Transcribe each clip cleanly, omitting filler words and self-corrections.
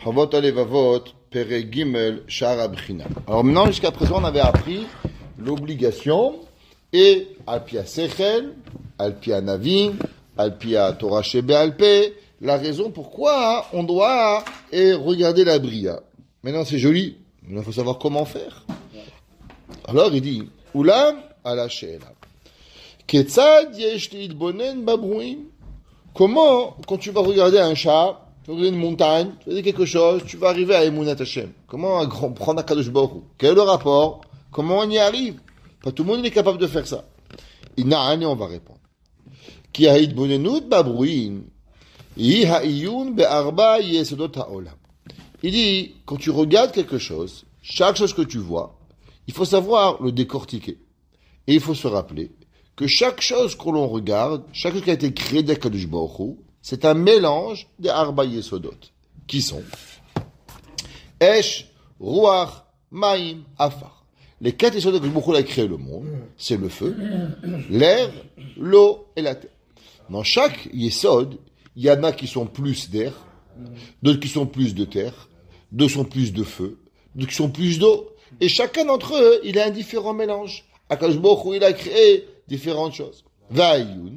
Havot Alevavot, Pere Gimel, Shar Abchina. Alors maintenant, jusqu'à présent, on avait appris l'obligation et Alpia Sechel, Alpia Navin, Alpia Torah Shebe Alpe, la raison pourquoi on doit regarder la Bria. Maintenant, c'est joli, mais il faut savoir comment faire. Alors, il dit, Ulam ala she'ela. Ketzad yesh li'itbonen babruim. Comment, quand tu vas regarder un chat, tu vas regarder une montagne, tu vas regarder quelque chose, tu vas arriver à Emunat Hashem. Comment prendre Akadosh Baruch Hu? Quel est le rapport? Comment on y arrive? Pas tout le monde est capable de faire ça. Ina'ani, on va répondre. Ki ha'itbonenut babruim, hi ha'iyun be'arba yesodot ha'olam. Il dit, quand tu regardes quelque chose, chaque chose que tu vois, il faut savoir le décortiquer. Et il faut se rappeler que chaque chose que l'on regarde, chaque chose qui a été créée d'Akadosh Baruch Hu, c'est un mélange des Arba Yesodot, qui sont Esh, Ruach, Maim, Afar. Les 4 Yesodot que Baruch Hu a créé le monde, c'est le feu, l'air, l'eau et la terre. Dans chaque Yesod, il y en a qui sont plus d'air, d'autres qui sont plus de terre, d'autres sont plus de feu, d'autres qui sont plus d'eau. Et chacun d'entre eux, il a un différent mélange. Akadosh Baruch Hu, il a créé différentes choses. Va'ayun,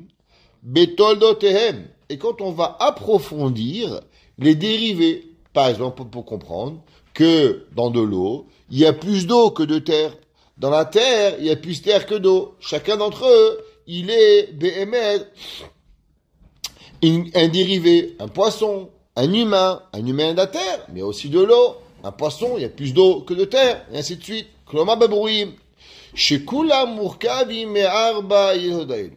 betoldotehem. Et quand on va approfondir les dérivés, par exemple, pour comprendre que dans de l'eau, il y a plus d'eau que de terre. Dans la terre, il y a plus de terre que d'eau. Chacun d'entre eux, il est BML, un dérivé, un poisson, un humain de la terre, mais aussi de l'eau. Un poisson, il y a plus d'eau que de terre, et ainsi de suite. Kloma babrouim. Shekulam murkavim me'arba yehodail.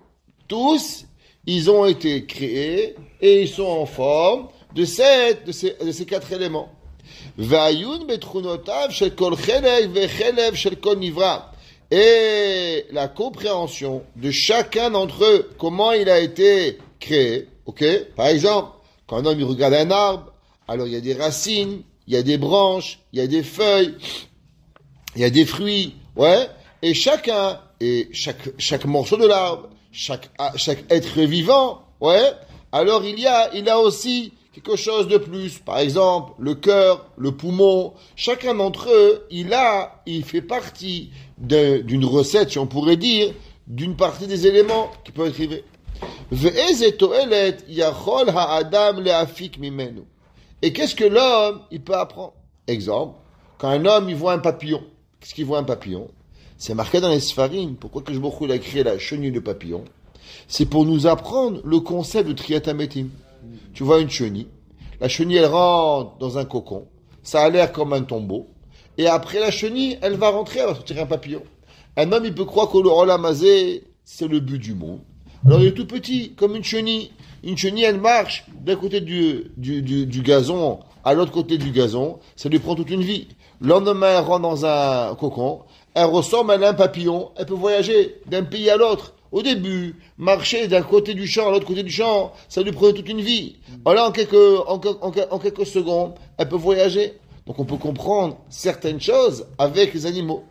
Tous, ils ont été créés et ils sont en forme de ces 4 éléments. Va'ayun betrunotav shel kol chelev vechelev shel kol nivra. Et la compréhension de chacun d'entre eux, comment il a été créé. Ok? Par exemple, quand un homme il regarde un arbre, alors il y a des racines, il y a des branches, il y a des feuilles, il y a des fruits, ouais. Et chacun, et chaque morceau de l'arbre, chaque être vivant, ouais. Alors il a aussi quelque chose de plus. Par exemple, le cœur, le poumon. Chacun d'entre eux, il fait partie d'une recette, si on pourrait dire, d'une partie des éléments qui peuvent être arrivés. Ve'eze to'elet yachol ha'adam le'afik mimenu. Et qu'est-ce que l'homme, il peut apprendre? Exemple, quand un homme, il voit un papillon. Qu'est-ce qu'il voit un papillon? C'est marqué dans les Sfarim. Pourquoi que il a créé la chenille de papillon? C'est pour nous apprendre le concept de triatametim. Tu vois une chenille. La chenille, elle rentre dans un cocon. Ça a l'air comme un tombeau. Et après la chenille, elle va rentrer, elle va sortir un papillon. Un homme, il peut croire que le rolamazé, c'est le but du monde. Alors il est tout petit, comme une chenille. Une chenille, elle marche d'un côté du gazon à l'autre côté du gazon. Ça lui prend toute une vie. Le lendemain, elle rentre dans un cocon. Elle ressemble à un papillon. Elle peut voyager d'un pays à l'autre. Au début, marcher d'un côté du champ à l'autre côté du champ, ça lui prenait toute une vie. Alors, en quelques secondes, elle peut voyager. Donc, on peut comprendre certaines choses avec les animaux.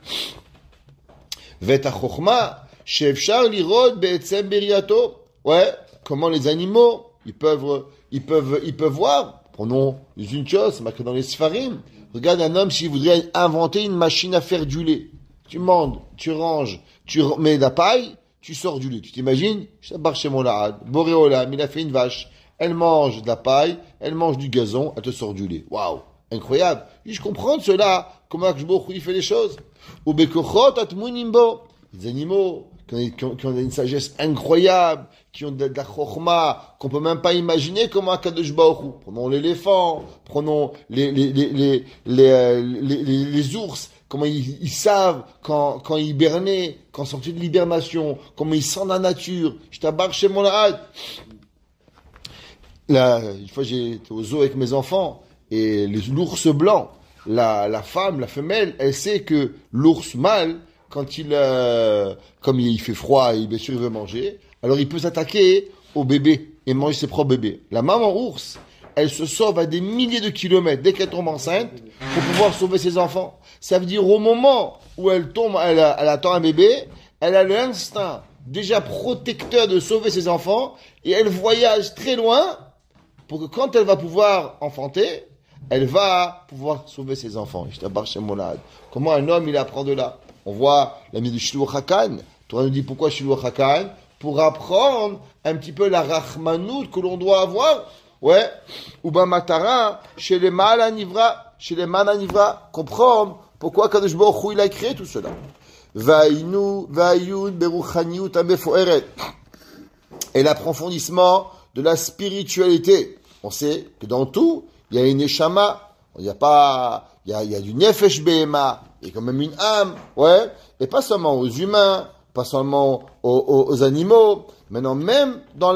Veta chokhma, shefshar lirod be'etzem beriato. Ouais. Comment les animaux, ils peuvent voir. Prenons une chose, c'est marqué dans les Sfarim. Regarde un homme s'il voudrait inventer une machine à faire du lait. Tu montes, tu ranges, tu mets de la paille, tu sors du lait. Tu t'imagines? Je t'abbarre chez mon lahad. Boréolam, il a fait une vache. Elle mange de la paille, elle mange du gazon, elle te sort du lait. Waouh! Incroyable. Je comprends cela. Comment il fait les choses? Ou bekochot atmunimbo. Les animaux, qui ont une sagesse incroyable, qui ont de la chokhma, qu'on peut même pas imaginer comment Akadosh Baruch Hu. Prenons l'éléphant, prenons les ours, comment ils savent quand ils hibernaient, quand ils sont sortis de l'hibernation, comment ils sentent la nature. Je t'abarque chez mon lahad. Là, une fois j'étais au zoo avec mes enfants, et l'ours blanc, la femme, la femelle, elle sait que l'ours mâle, quand comme il fait froid et bien sûr il veut manger, alors il peut s'attaquer au bébé et manger ses propres bébés. La maman ours, elle se sauve à des milliers de kilomètres dès qu'elle tombe enceinte pour pouvoir sauver ses enfants. Ça veut dire au moment où elle tombe, elle attend un bébé, elle a l'instinct déjà protecteur de sauver ses enfants et elle voyage très loin pour que quand elle va pouvoir enfanter, elle va pouvoir sauver ses enfants. Comment un homme, il apprend de là? On voit la mise du Shiluach Hakan. Toi, nous dit pourquoi Shiluach Hakan? Pour apprendre un petit peu la rachmanout que l'on doit avoir. Ouais. Uba Matara, chez les Malanivra, comprendre pourquoi Kadosh Baruch Hu, il a créé tout cela. Et l'approfondissement de la spiritualité. On sait que dans tout, il y a une neshama. Il y a du nefesh behema. Il y a quand même une âme. Ouais. Et pas seulement aux humains, pas seulement aux animaux. Maintenant, même dans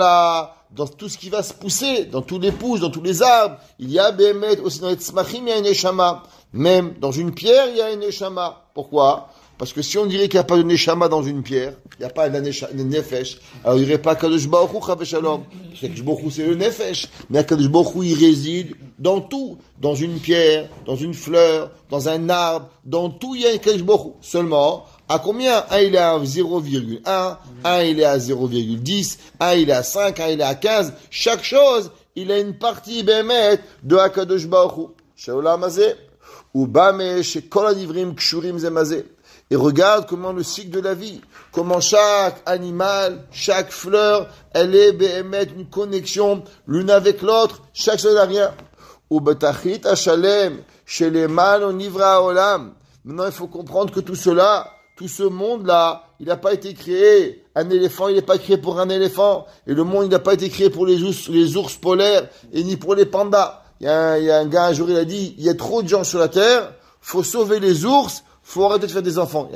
tout ce qui va se pousser, dans tous les pousses, dans tous les arbres, il y a behemet, aussi dans les tzmachim, il y a une neshama. Même dans une pierre, il y a une neshama. Pourquoi? Parce que si on dirait qu'il n'y a pas de neshama dans une pierre, il n'y a pas de nefesh, alors il n'y aurait pas Kadosh Baruch Hu, Chav Shalom. Kadosh Baruch Hu, c'est le nefesh. Mais Kadosh Baruch Hu, il réside dans tout. Dans une pierre, dans une fleur, dans un arbre, dans tout, il y a un Kadosh Baruch Hu. Seulement, à combien? Un, il est à 0,1, un, il est à 0,10, un, il est à 5, un, il est à 15. Chaque chose, il a une partie bémet de Akadosh Baruch Hu. Sheolam hazeh. Ou bame shekol hanivrim kshurim zemazeh. Et regarde comment le cycle de la vie, comment chaque animal, chaque fleur, elle est bémet une connexion l'une avec l'autre, chaque chose n'a rien. Ou betachit hashalem sheleman onivra olam. Maintenant, il faut comprendre que tout cela, tout ce monde-là, il n'a pas été créé. Un éléphant, il n'est pas créé pour un éléphant. Et le monde, il n'a pas été créé pour les ours polaires et ni pour les pandas. Il y a un gars, un jour, il a dit, il y a trop de gens sur la terre, faut sauver les ours, faut arrêter de faire des enfants.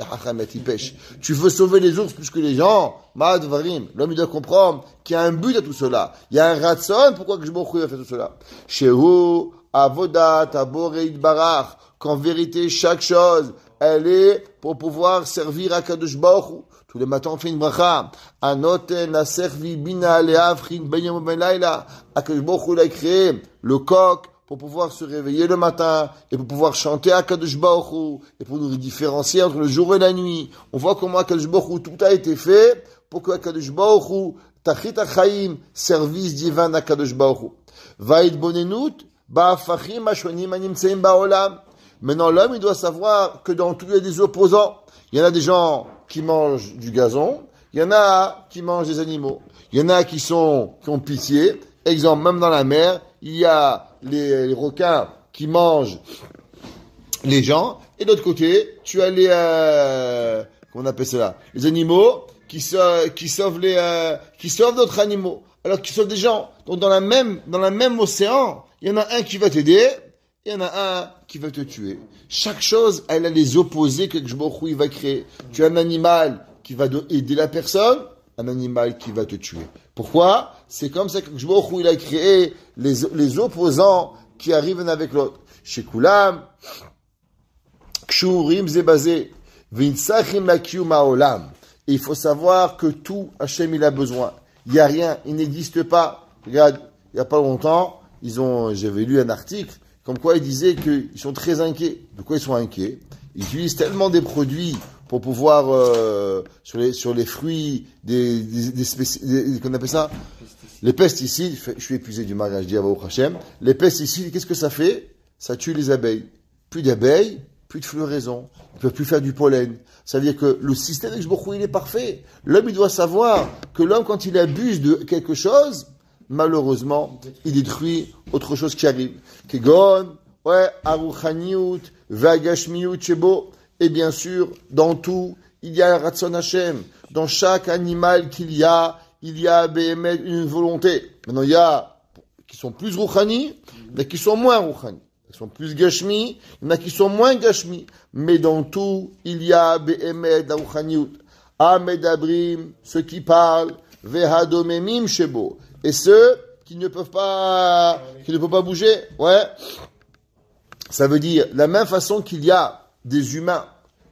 Il pêche. Tu veux sauver les ours plus que les gens? Ma'advarim. L'homme, il doit comprendre qu'il y a un but à tout cela. Il y a un ratson, pourquoi que je m'en a fait tout cela? Shehu, avodat, aboreid barach. Qu'en vérité, chaque chose, elle est pour pouvoir servir à Kadosh Baruch Hu. Tous les matins, on fait une bracha. Anoten a servi bina leavrin benyam belayla. Kadosh Baruch Hu, il a créé le coq pour pouvoir se réveiller le matin et pour pouvoir chanter à Kadosh Baruch Hu et pour nous différencier entre le jour et la nuit. On voit comment à Kadosh Baruch Hu tout a été fait pour que Kadosh Baruch Hu tachit achaim, service divin à Kadosh Baruch Hu. Vaïd bonenut ba'afachim ashonim animtseim ba'olam. Maintenant, l'homme, il doit savoir que dans tout, il y a des opposants. Il y en a des gens qui mangent du gazon. Il y en a qui mangent des animaux. Il y en a qui ont pitié. Exemple, même dans la mer, il y a les requins qui mangent les gens. Et d'autre côté, tu as comment on appelle cela? Les animaux qui sauvent d'autres animaux. Alors qu'ils sauvent des gens. Donc, dans la même océan, il y en a un qui va t'aider. Il y en a un qui va te tuer. Chaque chose, elle a les opposés que Baruch Hu va créer. Tu as un animal qui va aider la personne, un animal qui va te tuer. Pourquoi? C'est comme ça que Baruch Hu a créé les opposants qui arrivent l'un avec l'autre. Chez Kulam, Kshurim zebazé, Vinsachim lakium haolam. Et il faut savoir que tout, Hachem, il a besoin. Il n'y a rien, il n'existe pas. Regarde, il n'y a pas longtemps, j'avais lu un article, comme quoi ils disaient qu'ils sont très inquiets. De quoi ils sont inquiets? Ils utilisent tellement des produits pour pouvoir, sur les fruits, qu'on appelle ça? Les pesticides. Je suis épuisé du mariage, je dis à Baruch Hashem. Les pesticides, qu'est-ce que ça fait? Ça tue les abeilles. Plus d'abeilles, plus de floraison. Ils ne peuvent plus faire du pollen. Ça veut dire que le système avec Baruch Hu, il est parfait. L'homme, il doit savoir que l'homme, quand il abuse de quelque chose, malheureusement, il détruit autre chose qui arrive. Kegon, aruchaniut, vagashmiut, chebo. Et bien sûr, dans tout, il y a un Ratson Hashem. Dans chaque animal qu'il y a Béhémet, une volonté. Maintenant, il y a qui sont plus rouchani, il y en a qui sont moins rouchani. Qui sont plus gashmi, il y en a qui sont moins gashmi. Mais dans tout, il y a Béhémet, la rouchaniut. Amedabrim, ceux qui parlent, vehadomemim shebo. Et ceux qui ne peuvent pas bouger. Ouais. Ça veut dire, la même façon qu'il y a des humains,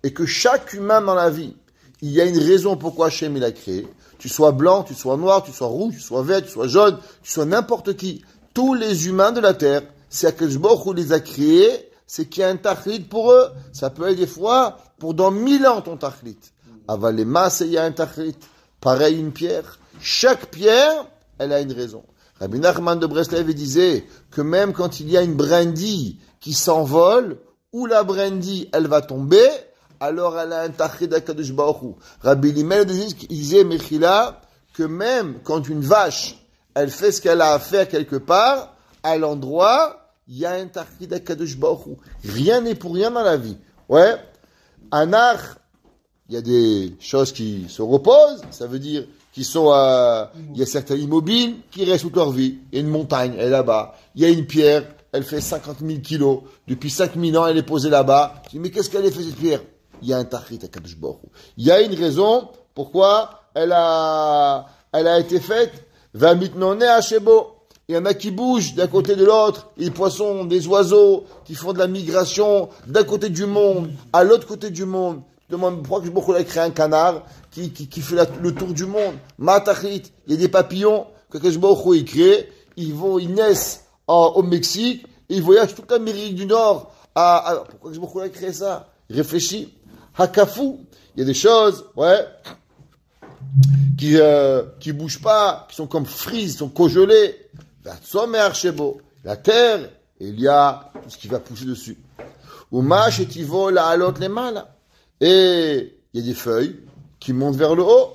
et que chaque humain dans la vie, il y a une raison pourquoi Hachem il a créé. Tu sois blanc, tu sois noir, tu sois rouge, tu sois vert, tu sois jaune, tu sois n'importe qui. Tous les humains de la terre, c'est Akadosh Baruch Hu les a créés, c'est qu'il y a un tachlit pour eux. Ça peut être des fois pour dans 1000 ans ton tachlit. Avalema, c'est il y a un tachlit. Pareil une pierre. Chaque pierre, elle a une raison. Rabbi Nachman de Breslev disait que même quand il y a une brindille qui s'envole, ou la brindille, elle va tomber, alors elle a un tachid d'Akadosh Baruch Hu. Rabbi Limel disait, Mechila, que même quand une vache, elle fait ce qu'elle a à faire quelque part, à l'endroit, il y a un tachid d'Akadosh Baruch Hu. Rien n'est pour rien dans la vie. Ouais. Anach, il y a des choses qui se reposent, ça veut dire qu'ils sont, il y a certains immobiles qui restent toute leur vie. Il y a une montagne, elle est là-bas. Il y a une pierre, elle fait 50 000 kilos. Depuis 5 000 ans, elle est posée là-bas. Je dis, mais qu'est-ce qu'elle a fait cette pierre? Il y a un tachrit à Kadosh Baruch Hu. Il y a une raison pourquoi elle a été faite. Va mitnoné à Shebo. Il y en a qui bougent d'un côté de l'autre, des poissons, des oiseaux, qui font de la migration d'un côté du monde à l'autre côté du monde. Je demande pourquoi que Baruch Hu a créé un canard qui fait le tour du monde. Matachit, il y a des papillons que Baruch Hu a créé. Ils naissent au Mexique, et ils voyagent toute l'Amérique du Nord. Pourquoi que Baruch Hu a créé ça? Réfléchis. Hakafou, il y a des choses, ouais, qui bougent pas, qui sont comme frises, sont congelées. La terre, il y a tout ce qui va pousser dessus. Et il y a des feuilles qui montent vers le haut.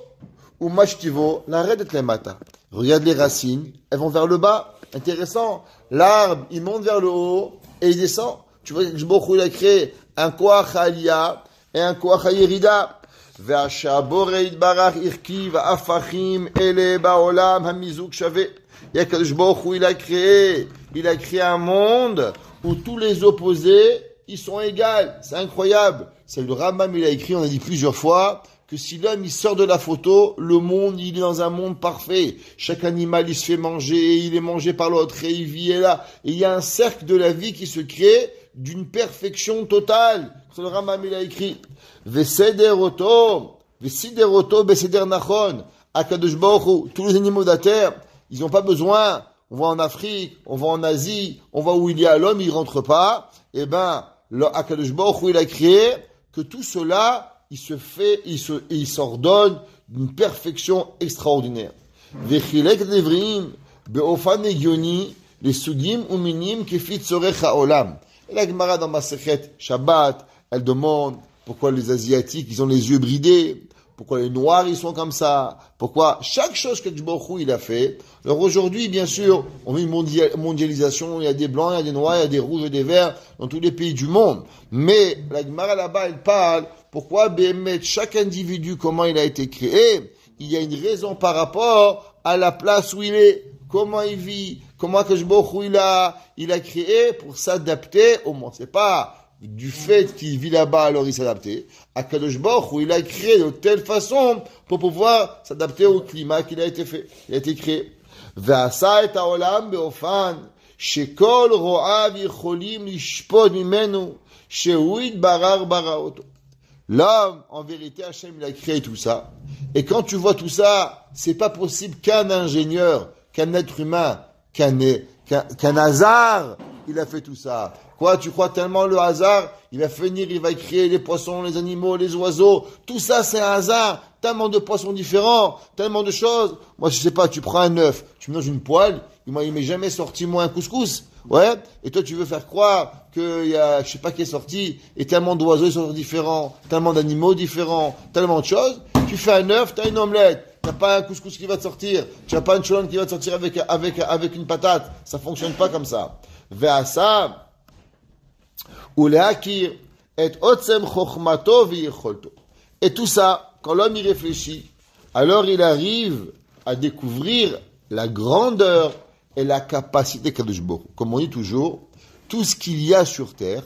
Regarde les racines, elles vont vers le bas. Intéressant. L'arbre, il monte vers le haut et il descend. Tu vois que Baruch Hu il a créé un koach aliyah et un koach yerida. והשעבור יתברך הרכיב הפכים אלה בעולם המיזוג שווה. Yakadosh Baruch Hu, il a créé un monde où tous les opposés, ils sont égaux. C'est incroyable. C'est le Rambam, il a écrit, on a dit plusieurs fois, que si l'homme, il sort de la photo, le monde, il est dans un monde parfait. Chaque animal, il se fait manger, il est mangé par l'autre, et il vit là. Et il y a un cercle de la vie qui se crée d'une perfection totale. C'est le Rambam, il a écrit. Vesederoto, beseder nachon. Akadosh Baruch Hu, tous les animaux de la terre, ils n'ont pas besoin. On va en Afrique, on va en Asie, on va où il y a l'homme, il rentre pas. Eh ben, Akadosh Baruch Hu, il a créé que tout cela, il s'ordonne d'une perfection extraordinaire. Vechilek devrim beofan egioni les sugim uminim kefit tzorech haolam. Et la Gemara dans Masechet Shabbat, elle demande pourquoi les Asiatiques, ils ont les yeux bridés. Pourquoi les Noirs, ils sont comme ça? Pourquoi chaque chose que Baruch Hu, il a fait? Alors aujourd'hui, bien sûr, on a une mondialisation, il y a des Blancs, il y a des Noirs, il y a des Rouges et des Verts dans tous les pays du monde. Mais la Gemara là-bas, elle parle, pourquoi Béhémet, chaque individu, comment il a été créé? Il y a une raison par rapport à la place où il est, comment il vit, comment que Baruch Hu, il a créé pour s'adapter au monde. C'est pas du fait qu'il vit là-bas, alors il s'adaptait. Akadosh Baruch Hu, il a créé de telle façon pour pouvoir s'adapter au climat qu'il a été fait, il a été créé. Ve'asa et ha'olam be'ofan shekol ro'av yicholim lishpot mimenu shehu yitbarar baraoto. L'homme, en vérité, Hachem, il a créé tout ça. Et quand tu vois tout ça, c'est pas possible qu'un ingénieur, qu'un être humain, qu'un hasard, il a fait tout ça. Quoi, tu crois tellement le hasard, il va venir, il va créer les poissons, les animaux, les oiseaux. Tout ça, c'est un hasard. Tellement de poissons différents, tellement de choses. Moi, je sais pas, tu prends un œuf, tu mets dans une poêle, il m'est jamais sorti, moi, un couscous. Ouais. Et toi, tu veux faire croire qu'il y a, je sais pas qui est sorti, et tellement d'oiseaux sont différents, tellement d'animaux différents, tellement de choses. Tu fais un œuf, t'as une omelette. T'as pas un couscous qui va te sortir. Tu n'as pas une cholone qui va te sortir avec une patate. Ça fonctionne pas comme ça. Ve'asa, uleakir, et otsem chokhmato v'yicholto. Et tout ça, quand l'homme y réfléchit, alors il arrive à découvrir la grandeur et la capacité Kadosh Baruch Hu. Comme on dit toujours, tout ce qu'il y a sur terre,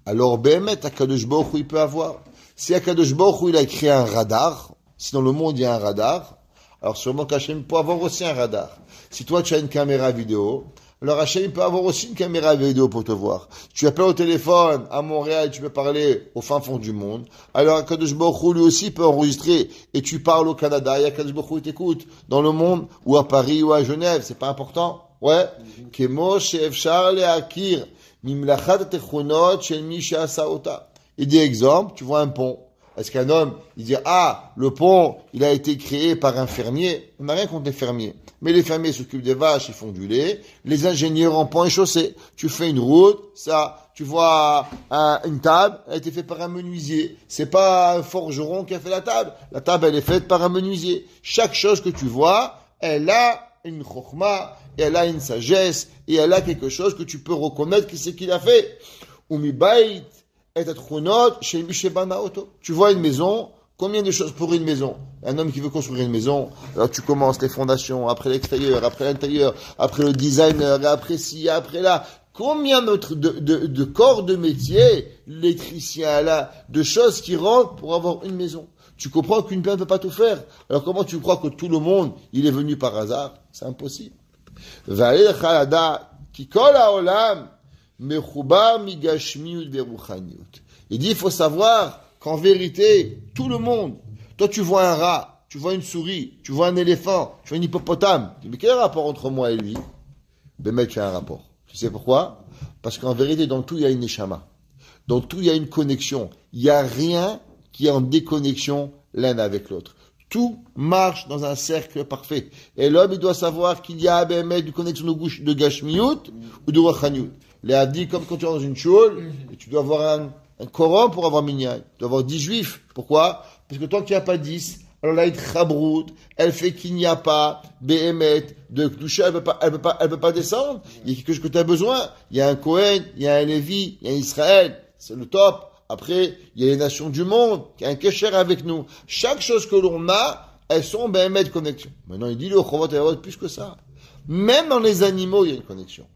alors Béhémet, Kadosh Baruch Hu, il peut avoir. Si Kadosh Baruch Hu, il a créé un radar, si dans le monde il y a un radar, alors sûrement qu'Hachem peut avoir aussi un radar. Si toi tu as une caméra vidéo, alors Hachem peut avoir aussi une caméra vidéo pour te voir. Tu appelles au téléphone à Montréal, tu peux parler au fin fond du monde. Alors Kadosh Baruch Hu lui aussi peut enregistrer et tu parles au Canada et Kadosh Baruch Hu t'écoute dans le monde ou à Paris ou à Genève, c'est pas important. Ouais. Kemo she'efshar le'akir mimlachat techunot shel mi she'asa ota. Et des exemples, tu vois un pont. Est-ce qu'un homme, il dit, ah, le pont, il a été créé par un fermier? On n'a rien contre les fermiers. Mais les fermiers s'occupent des vaches, ils font du lait. Les ingénieurs en pont et chaussée. Tu fais une route, ça, tu vois une table, elle a été faite par un menuisier. C'est pas un forgeron qui a fait la table. La table, elle est faite par un menuisier. Chaque chose que tu vois, elle a une chokhma, et elle a une sagesse, et elle a quelque chose que tu peux reconnaître qui c'est qu'il a fait. Umibait et atchunot chez Mishebana Auto. Tu vois une maison, combien de choses pour une maison? Un homme qui veut construire une maison, alors tu commences les fondations, après l'extérieur, après l'intérieur, après le designer, après ci, après là. Combien de corps de métier, l'électricien là, de choses qui rentrent pour avoir une maison? Tu comprends qu'une personne ne peut pas tout faire. Alors comment tu crois que tout le monde, il est venu par hasard? C'est impossible. Il dit, il faut savoir qu'en vérité, tout le monde, toi tu vois un rat, tu vois une souris, tu vois un éléphant, tu vois un hippopotame. Tu dis, mais quel est le rapport entre moi et lui? Ben mec, il y a un rapport. Tu sais pourquoi? Parce qu'en vérité, dans tout, il y a une neshama. Dans tout, il y a une connexion. Il n'y a rien qui est en déconnexion l'un avec l'autre. Tout marche dans un cercle parfait. Et l'homme, il doit savoir qu'il y a une connexion de Gashmiyut ou de Wachaniut. Les Havdi, comme quand tu es dans une choule, et tu dois avoir un Coran pour avoir minyan. Tu dois avoir 10 juifs. Pourquoi? Parce que tant qu'il n'y a pas 10, alors là, il Chabrout, elle fait qu'il n'y a pas Behemet, de Kdusha, elle peut pas descendre. Il y a quelque chose que tu as besoin. Il y a un Kohen, il y a un Lévi, il y a un Israël. C'est le top. Après, il y a les nations du monde, qui a un kécher avec nous. Chaque chose que l'on a, elles sont Behemet de connexion. Maintenant, il dit le Chovot et plus que ça. Même dans les animaux, il y a une connexion.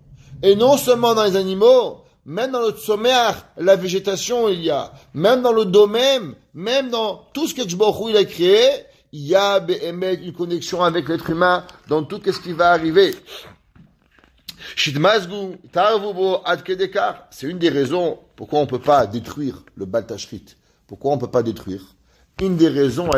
Et non seulement dans les animaux, même dans le tzomeach, la végétation, il y a. Même dans le domaine, même dans tout ce que Baruch Hu, il a créé, il y a Behemet une connexion avec l'être humain dans tout ce qui va arriver. Shitmazgu, Tarvubo, Adkedekar. C'est une des raisons pourquoi on ne peut pas détruire le Baal Tashrit. Pourquoi on ne peut pas détruire? Une des raisons,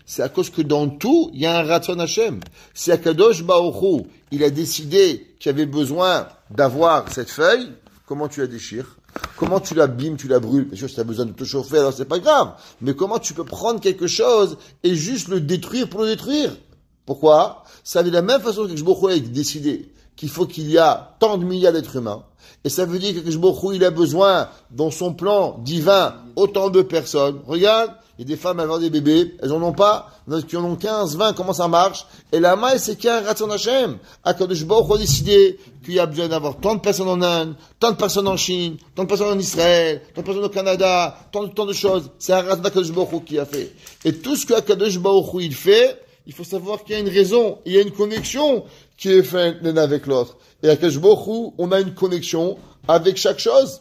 c'est à cause que dans tout, il y a un Ratzon Hashem. Si Akadosh Baruch Hu, il a décidé qu'il y avait besoin d'avoir cette feuille, comment tu la déchires? Comment tu l'abîmes, tu la brûles? Bien sûr, si tu as besoin de te chauffer, alors c'est pas grave. Mais comment tu peux prendre quelque chose et juste le détruire pour le détruire? Pourquoi? Ça veut de la même façon que Baruch Hu a décidé qu'il faut qu'il y a tant de milliards d'êtres humains. Et ça veut dire que Baruch Hu, il a besoin, dans son plan divin, autant de personnes. Regarde, il y a des femmes, elles ont des bébés, elles en ont pas, il y en a qui en ont 15, 20, comment ça marche? Et la maille, c'est qu'il y a un Ratzon Hashem. Akadosh Baruch Hu a décidé qu'il y a besoin d'avoir tant de personnes en Inde, tant de personnes en Chine, tant de personnes en Israël, tant de personnes au Canada, tant de choses. C'est un Ratzon Akadosh Baruch Hu qui a fait. Et tout ce que Akadosh Baruch Hu, il fait, il faut savoir qu'il y a une raison, il y a une connexion qui est faite l'un avec l'autre. Et à Akadosh Baruch Hu, on a une connexion avec chaque chose.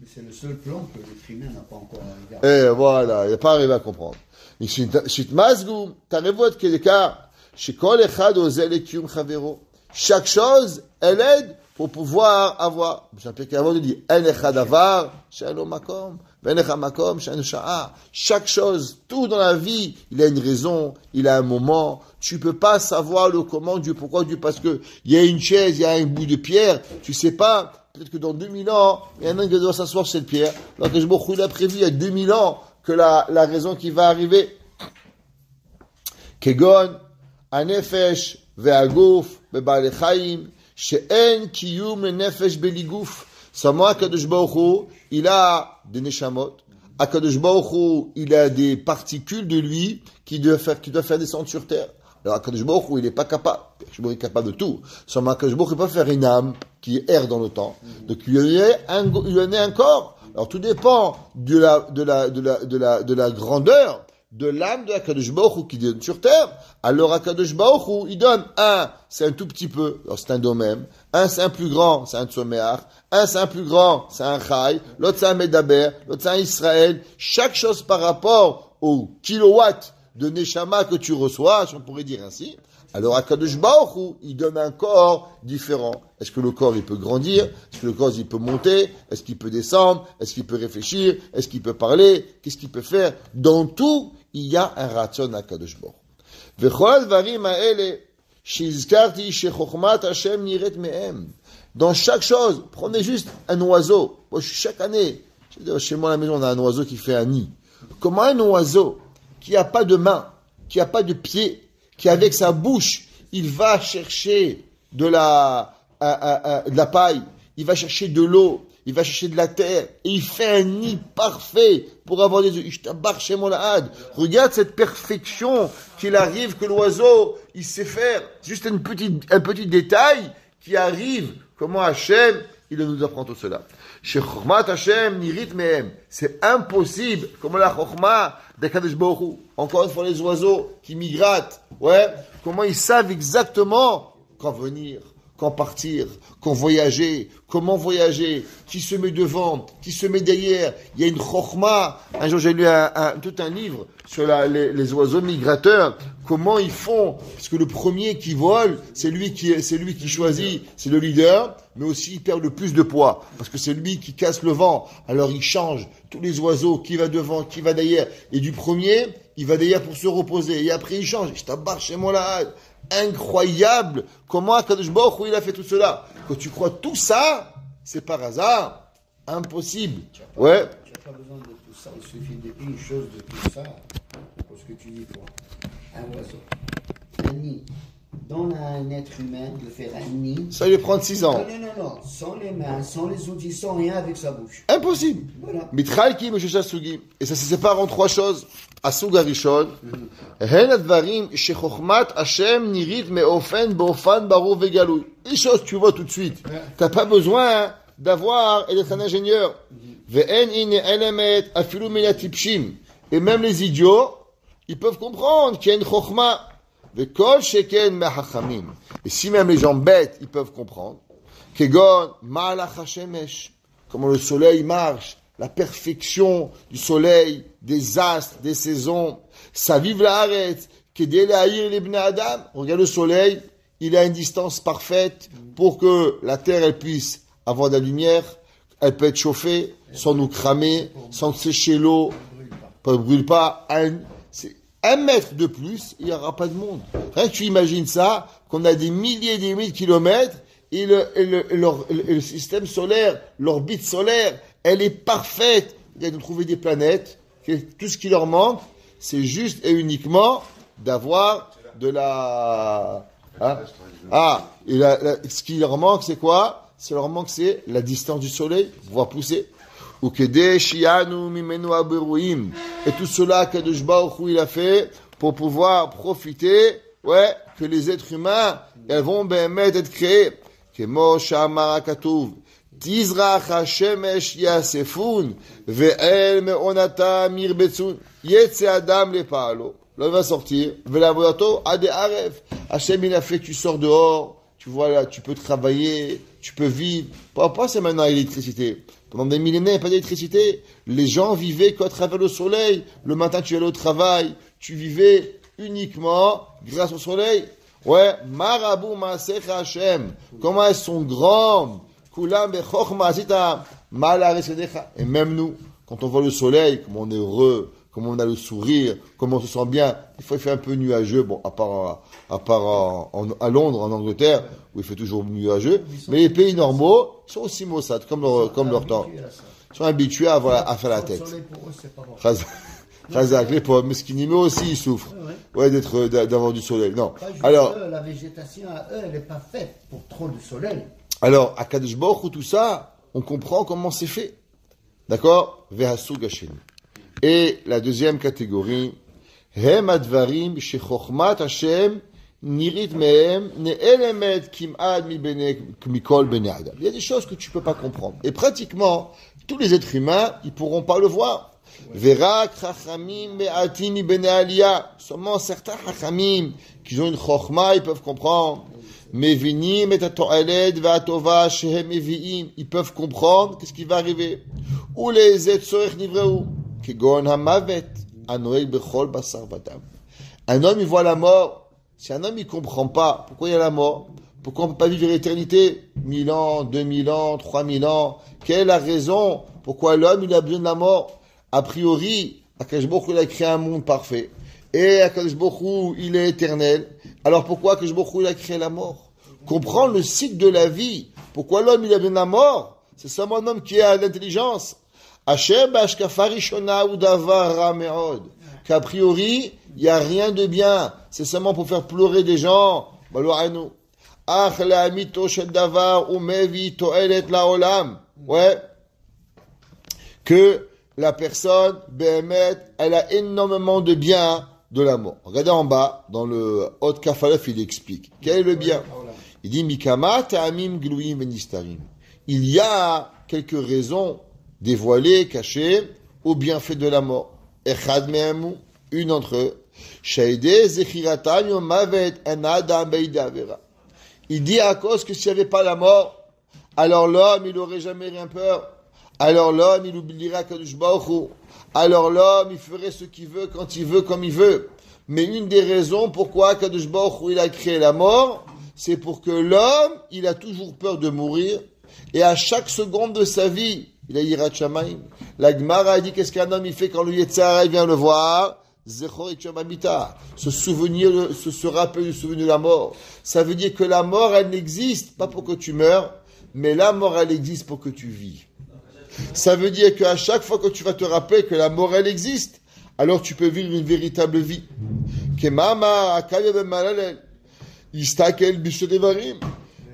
Mais c'est le seul plan que l'être humain n'a pas encore arrivé. Et voilà, il n'a pas arrivé à comprendre. Chaque chose, elle aide pour pouvoir avoir. Avant de dire, chaque chose, tout dans la vie, il a une raison, il a un moment. Tu peux pas savoir le comment, du pourquoi, du parce que il y a une chaise, il y a un bout de pierre. Tu sais pas. Peut-être que dans 2000 ans, il y en a un qui doit s'asseoir sur cette pierre. Alors que Baruch Hu, il a prévu il y a 2000 ans que la raison qui va arriver. Kegon, הנפש והגוף בבעלי חיים, שאין קיום לנפש בלי גוף. Seulement, Akadosh Baruch Hu, il a des neshamot. Akadosh Baruch Hu, il a des particules de lui qui doivent faire descendre sur terre. Alors, Akadosh Baruch Hu, il n'est pas capable. Akadosh Baruch Hu est capable de tout. Seulement, Akadosh Baruch Hu ne peut pas faire une âme qui erre dans le temps. Donc, il lui en est un corps. Alors, tout dépend de la grandeur de l'âme de Akadosh Baruch Hu qui donne sur terre. Alors, Akadosh Baruch Hu, il donne un, c'est un tout petit peu, alors c'est un domaine. Un, c'est un plus grand, c'est un tzomeach. Un, c'est un plus grand, c'est un chai. L'autre, c'est un medaber. L'autre, c'est un Israël. Chaque chose par rapport au kilowatt de neshama que tu reçois, si on pourrait dire ainsi. Alors, Akadosh Baruch Hu, il donne un corps différent. Est-ce que le corps, il peut grandir? Est-ce que le corps, il peut monter? Est-ce qu'il peut descendre? Est-ce qu'il peut réfléchir? Est-ce qu'il peut parler? Qu'est-ce qu'il peut faire? Dans tout, il y a un ratzon Akadosh Baruch Hu. V'chol dvarim ha'ele, shizkarti shechokhmat Hashem niret mehem. Dans chaque chose, prenez juste un oiseau. Moi, chaque année, chez moi à la maison, on a un oiseau qui fait un nid. comment un oiseau qui n'a pas de main, qui n'a pas de pied, qui avec sa bouche, il va chercher de la paille, il va chercher de l'eau, il va chercher de la terre, et il fait un nid parfait pour avoir des œufs. Regarde cette perfection qu'il arrive, que l'oiseau, il sait faire. Juste un petit détail qui arrive. Comment Hachem, il nous apprend tout cela. Chez Chokhmat Hachem, Nirit Mehem. C'est impossible. Comment la Chokhma d'Akadosh Baruch Hu. Encore une fois, les oiseaux qui migratent. Ouais. Comment ils savent exactement quand venir, quand partir, quand voyager, comment voyager, qui se met devant, qui se met derrière. Il y a une chokhma. Un jour, j'ai lu tout un livre sur les oiseaux migrateurs. Comment ils font? Parce que le premier qui vole, c'est lui qui choisit, c'est le leader, mais aussi il perd le plus de poids. Parce que c'est lui qui casse le vent. Alors il change tous les oiseaux, qui va devant, qui va derrière. Et du premier, il va derrière pour se reposer. Et après, il change. Je t'abarre chez moi là. Incroyable comment Akadosh Baruch Hu il a fait tout cela. Quand tu crois tout ça, c'est par hasard. Impossible. Tu n'as pas besoin de tout ça. Il suffit d'une chose de tout ça. Pour ce que tu dis, toi. Un oiseau. Un nid. Dans un être humain, de faire un nid. Ça lui prend 6 ans. Non. Sans les mains, sans les outils, sans rien avec sa bouche. Impossible. Voilà. Mitralki, Meshusha Sugi. Et ça se sépare en 3 choses. Asug Arishon. Hen advarim shechokhmat Hashem nirit meofen beofan barou vegalou. Les choses, tu vois tout de suite. T'as pas besoin d'avoir et d'être un ingénieur. Ve'en in elemet afilu minatipshim. Et même les idiots, ils peuvent comprendre qu'il y a une chokhma. Ve'kol sheken mehachamim. Et si même les gens bêtes, ils peuvent comprendre. Kegon malach hashemesh. Comment le soleil marche. La perfection du soleil, des astres, des saisons. Ça vive la arrête. Les bnei Adam. Regarde le soleil, il a une distance parfaite pour que la terre elle puisse avoir de la lumière. Elle peut être chauffée sans nous cramer, sans sécher l'eau. Ne brûle pas. Un mètre de plus, il n'y aura pas de monde. Rien que tu imagines ça, qu'on a des milliers et des milliers de kilomètres et le système solaire, l'orbite solaire, elle est parfaite. Il y a de trouver des planètes. Tout ce qui leur manque, c'est juste et uniquement d'avoir de la... ce qui leur manque, c'est quoi? Ce qui leur manque, c'est la distance du soleil, pouvoir pousser. Et tout cela, Kadosh Baruch Hu, il a fait pour pouvoir profiter, que les êtres humains, elles vont être créés. Kemo Shamar Katuv. Tizrach Hashemesh Yasefun, Ve'el Me'onata Mirbetsun, Yetze Adam le Palo. Là, il va sortir, Ve'lavodato Ade Aref. Hashem, il a fait que tu sors dehors, tu vois là, tu peux travailler, tu peux vivre. Pas c'est maintenant l'électricité. Pendant des millénaires, il n'y a pas d'électricité. Les gens vivaient qu'à travers le soleil. Le matin, tu allais au travail, tu vivais uniquement grâce au soleil. Marabou Maasecha Hashem. Comment elles sont grandes. Et même nous, quand on voit le soleil, comme on est heureux, comme on a le sourire, comme on se sent bien, il fait un peu nuageux, bon, à part à Londres, en Angleterre, où il fait toujours nuageux, mais les pays normaux sont aussi maussades, comme leur temps. Ils sont habitués à faire la tête. Chazak, les pauvres, mais ce qui n'y met aussi, ils souffrent. D'avoir du soleil. Non. Alors, la végétation à eux, elle n'est pas faite pour trop de soleil. Alors, à Kadosh Baruch Hu, tout ça, on comprend comment c'est fait. D'accord? Ve'asug Hashem. Et la deuxième catégorie, Hem advarim shechokhmat Hashem nirit mehem ne'elemet kim'ad mikol bnei Adam. Il y a des choses que tu peux pas comprendre. Et pratiquement, tous les êtres humains, ils pourront pas le voir. Verak chachamim me'atim ibnei aliyah. Seulement certains chachamim qui ont une chokhma, ils peuvent comprendre. Mevinim et ato'eled ve'atova shehem meviim. Ils peuvent comprendre qu'est-ce qui va arriver. Ou les etzorech nivreu. Kegon hamavet anoel bechol basar vadam. Un homme, il voit la mort. Si un homme, il comprend pas pourquoi il y a la mort, pourquoi on peut pas vivre l'éternité, 1000 ans, 2000 ans, 3000 ans, quelle est la raison pourquoi l'homme, il a besoin de la mort? A priori, Akadosh Baruch Hu, il a créé un monde parfait. Et Akadosh Baruch Hu, il est éternel. Alors pourquoi Akadosh Baruch Hu, il a créé la mort? Comprendre le cycle de la vie. Pourquoi l'homme, il a besoin de la mort? C'est seulement un homme qui a l'intelligence. Asher b'ashkafa rishona ou davar ra me'od. Qu'a priori, il n'y a rien de bien. C'est seulement pour faire pleurer des gens. Balo'anu. Ach la'amito shel davar umevi to'elet la'olam. Ouais. Que la personne, Behemet, elle a énormément de bien de la mort. Regardez en bas, dans le Hot Kafalef, il explique. Quel est le bien? Il dit, Mikama ta'amim gluim venistarim. Il y a quelques raisons dévoilées, cachées, au bienfait de la mort. Echad me'emu, une d'entre eux. Shaide zechiratam yomavet en adam beida avera. Il dit à cause que s'il n'y avait pas la mort, alors l'homme, il n'aurait jamais rien peur. Alors l'homme, il oublierait Kadosh Baruch Hu. Alors l'homme, il ferait ce qu'il veut, quand il veut, comme il veut. Mais une des raisons pourquoi Kadosh Baruch Hu, il a créé la mort, c'est pour que l'homme, il a toujours peur de mourir. Et à chaque seconde de sa vie, il a Yirat Shamayim. La Gemara a dit qu'est-ce qu'un homme il fait quand le Yetzirah vient le voir? Zechor et Shamamita. Se rappeler du souvenir de la mort. Ça veut dire que la mort, elle n'existe pas pour que tu meurs, mais la mort, elle existe pour que tu vis. Ça veut dire qu'à chaque fois que tu vas te rappeler que la mort, elle existe, alors tu peux vivre une véritable vie. Kemama akaya b'malalel. Istakel b'shedevarim.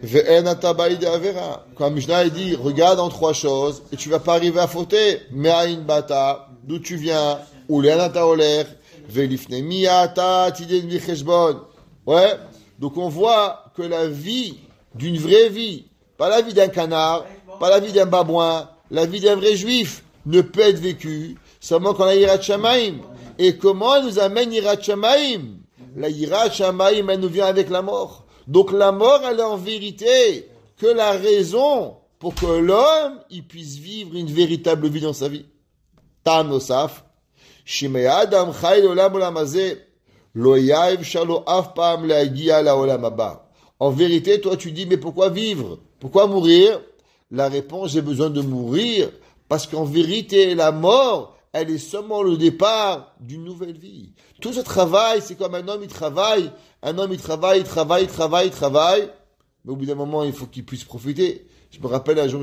Ve'en atabaï d'avera. Quand Mishnah dit, regarde en trois choses, et tu vas pas arriver à fauter. Me'ain bata, d'où tu viens, ou l'en ataoler, ve'lifne miyata tiden vicheshbon. Ouais. Donc on voit que la vie d'une vraie vie, pas la vie d'un canard, pas la vie d'un babouin, la vie d'un vrai juif, ne peut être vécue seulement quand la Yirat Shamayim. Et comment elle nous amène Yirat Shamayim? La Yirat Shamayim, elle nous vient avec la mort. Donc la mort, elle est en vérité que la raison pour que l'homme, il puisse vivre une véritable vie dans sa vie. Tam nosaf, Shimei Adam Chai l'olam olam hazeh, lo yaev shalo af pam le'agia la'olam haba. En vérité, toi tu dis, mais pourquoi vivre? Pourquoi mourir? La réponse, j'ai besoin de mourir, parce qu'en vérité, la mort, elle est seulement le départ d'une nouvelle vie. Tout ce travail, c'est comme un homme, il travaille. Un homme, il travaille. Mais au bout d'un moment, il faut qu'il puisse profiter. Je me rappelle un jour,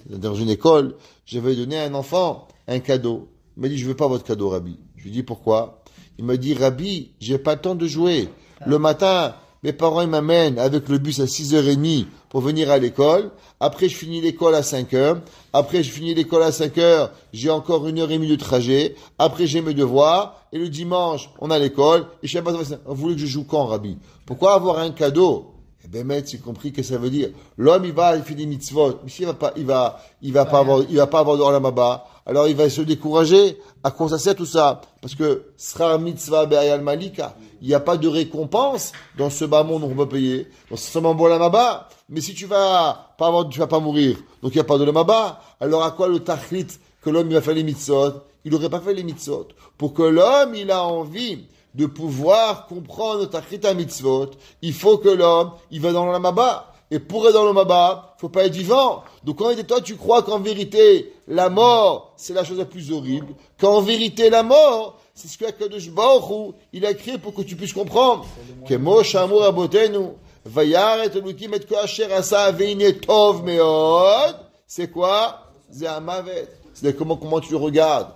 dans une école, j'avais donné à un enfant un cadeau. Il m'a dit, je veux pas votre cadeau, Rabbi. Je lui ai dit, pourquoi? Il m'a dit, Rabbi, j'ai pas le temps de jouer. Le matin, mes parents, ils m'amènent avec le bus à 6h30 pour venir à l'école. Après, je finis l'école à 5h. Après, je finis l'école à 5h. J'ai encore 1h30 de trajet. Après, j'ai mes devoirs. Et le dimanche, on a l'école. Et je sais pas, vous voulez que je joue quand, Rabbi? Pourquoi avoir un cadeau? Eh ben, maître, j'ai compris que ça veut dire. L'homme, il fait des mitzvot. Mais s'il il va pas avoir de olam haba. Alors, il va se décourager. À quoi ça sert tout ça? Parce que, sera mitzvah be'ayal malika. Il n'y a pas de récompense dans ce bas monde qu'on peut payer. Donc, c'est seulement bon olam haba. Mais si tu vas pas mourir. Donc, il n'y a pas de olam haba. Alors, à quoi le tachlit que l'homme, il va faire les mitzvot? Il n'aurait pas fait les mitzvot. Pour que l'homme, il a envie de pouvoir comprendre tachlit à mitzvot, il faut que l'homme, il va dans l'olam haba. Et pour être dans l'olam haba, faut pas être vivant. Donc quand toi tu crois qu'en vérité, la mort, c'est la chose la plus horrible, qu'en vérité, la mort, c'est ce que Kadosh Baruch Hu, il a créé pour que tu puisses comprendre. Kemo shamur abotenu, vayaret elukim et koasher asa veine tov meod. C'est quoi? C'est un mavet. C'est comment tu le regardes.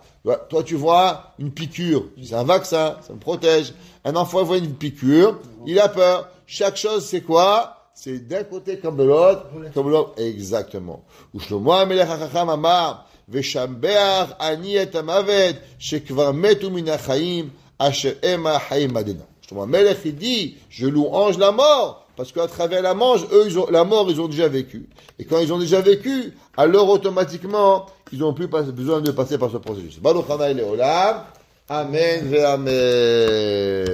Toi, tu vois une piqûre. C'est un vaccin, ça me protège. Un enfant voit une piqûre, il a peur. Chaque chose, c'est quoi? C'est d'un côté comme de l'autre, exactement. Shlomo HaMelech HaChacham amar, Veshambeach ani et hamavet, shekvar metu min hachaim, asher ema haim adena. Shlomo HaMelech, il dit, je louange la mort, parce qu'à travers la mort, ils ont déjà vécu. Et quand ils ont déjà vécu, alors automatiquement, ils n'ont plus besoin de passer par ce processus. Baruch Hanai Leolam. Amen ve Amen.